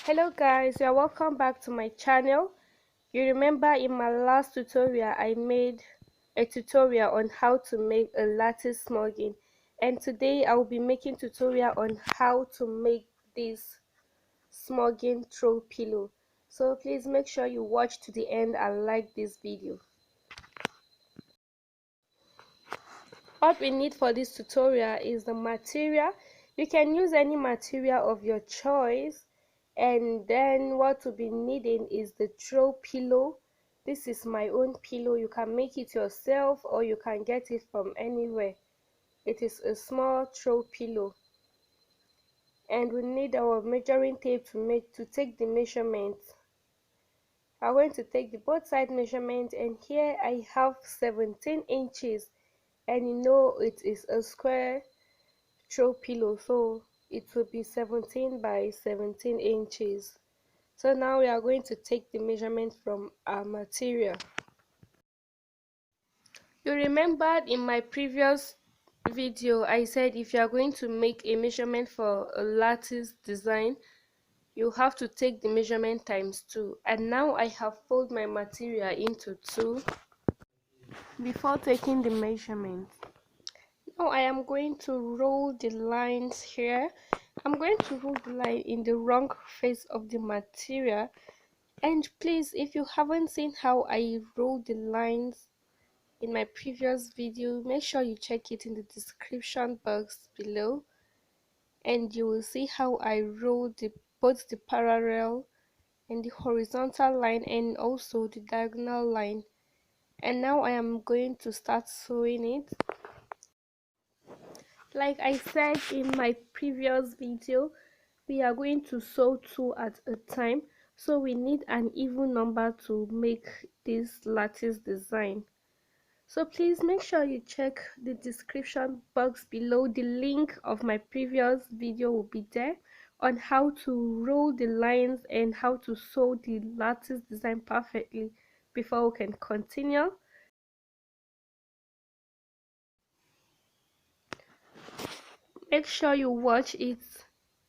Hello guys, you are welcome back to my channel. You remember in my last tutorial I made a tutorial on how to make a lattice smocking, and today I will be making tutorial on how to make this smocking throw pillow. So please make sure you watch to the end and like this video. What we need for this tutorial is the material. You can use any material of your choice, and then what will be needing is the throw pillow. This is my own pillow. You can make it yourself or you can get it from anywhere. It is a small throw pillow, and we need our measuring tape to take the measurement. I'm going to take the both side measurement, and here I have 17 inches, and you know it is a square throw pillow, so it will be 17 by 17 inches. So now we are going to take the measurement from our material. You remembered in my previous video I said if you are going to make a measurement for a lattice design, you have to take the measurement times 2, and now I have folded my material into 2 before taking the measurement. Now I am going to roll the lines here. I'm going to roll the line in the wrong face of the material, and please, if you haven't seen how I roll the lines in my previous video, make sure you check it in the description box below, and you will see how I roll both the parallel and the horizontal line and also the diagonal line. And now I am going to start sewing it. Like I said in my previous video, we are going to sew 2 at a time, so we need an even number to make this lattice design. So please make sure you check the description box below. The link of my previous video will be there on how to roll the lines and how to sew the lattice design perfectly before we can continue. Make sure you watch it.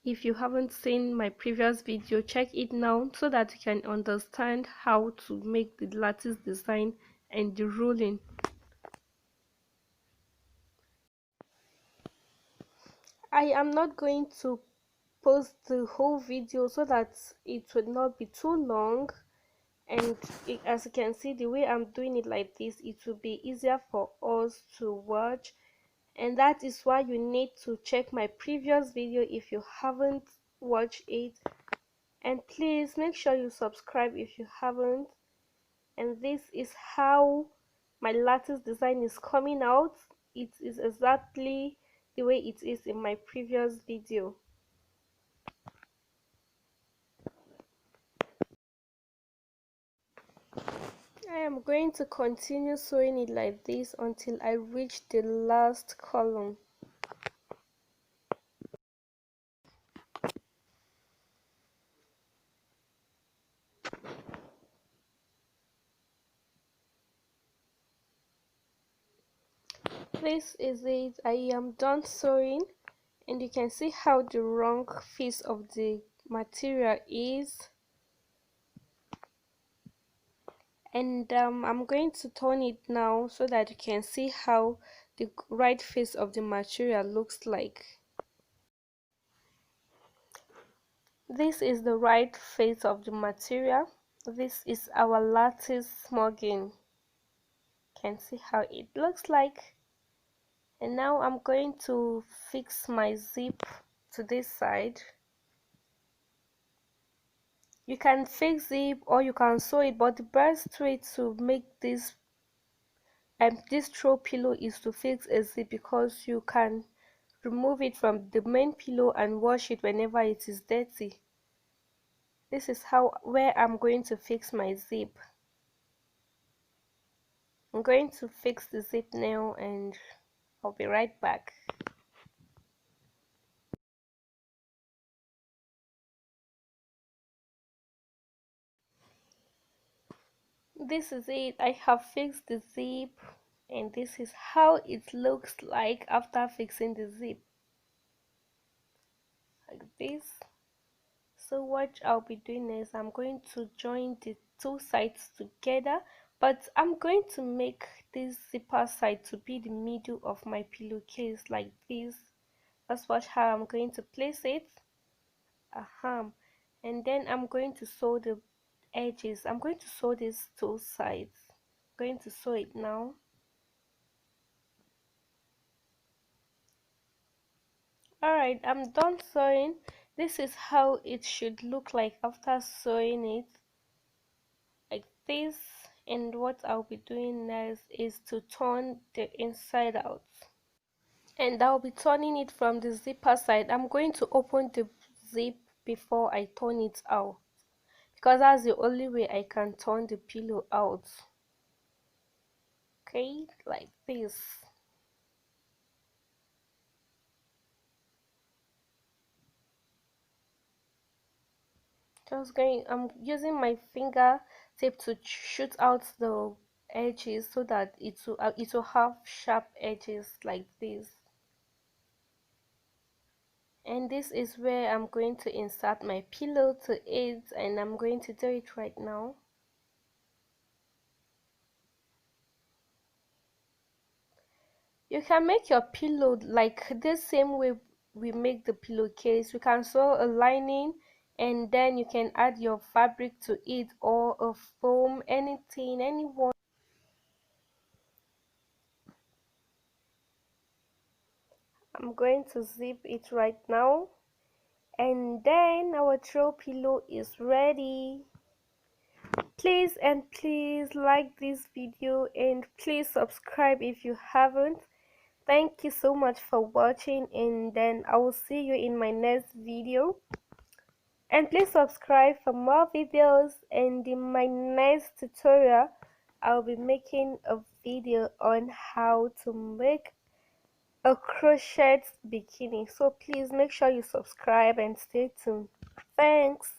If you haven't seen my previous video, check it now so that you can understand how to make the lattice design and the rolling. I am not going to post the whole video so that it would not be too long, and as you can see, the way I'm doing it like this, it will be easier for us to watch, and that is why you need to check my previous video if you haven't watched it. And please make sure you subscribe if you haven't. And this is how my lattice design is coming out. It is exactly the way it is in my previous video. I am going to continue sewing it like this until I reach the last column. This is it. I am done sewing, and you can see how the wrong face of the material is. And I'm going to turn it now so that you can see how the right face of the material looks like. This is the right face of the material. This is our lattice smocking. You can see how it looks like. And now I'm going to fix my zip to this side. You can fix it or you can sew it, but the best way to make this throw pillow is to fix a zip, because you can remove it from the main pillow and wash it whenever it is dirty. This is where I'm going to fix my zip. I'm going to fix the zip now, and I'll be right back. This is it. I have fixed the zip, and this is how it looks like after fixing the zip, like this. So what I'll be doing is I'm going to join the two sides together, but I'm going to make this zipper side to be the middle of my pillowcase like this. That's what how I'm going to place it. And then I'm going to sew the edges. I'm going to sew these two sides. I'm going to sew it now. Alright, I'm done sewing. This is how it should look like after sewing it, like this. And what I'll be doing next is to turn the inside out, and I'll be turning it from the zipper side. I'm going to open the zip before I turn it out, because that's the only way I can turn the pillow out. Okay, like this. I'm using my finger tape to shoot out the edges so that it will have sharp edges like this. And this is where I'm going to insert my pillow to it, and I'm going to do it right now. You can make your pillow like the same way we make the pillowcase. You can sew a lining, and then you can add your fabric to it, or a foam, anything, anyone. I'm going to zip it right now, and then our throw pillow is ready. Please and please like this video, and please subscribe if you haven't. Thank you so much for watching, and then I will see you in my next video. And please subscribe for more videos, and in my next tutorial I'll be making a video on how to make a crochet bikini. So please make sure you subscribe and stay tuned. Thanks.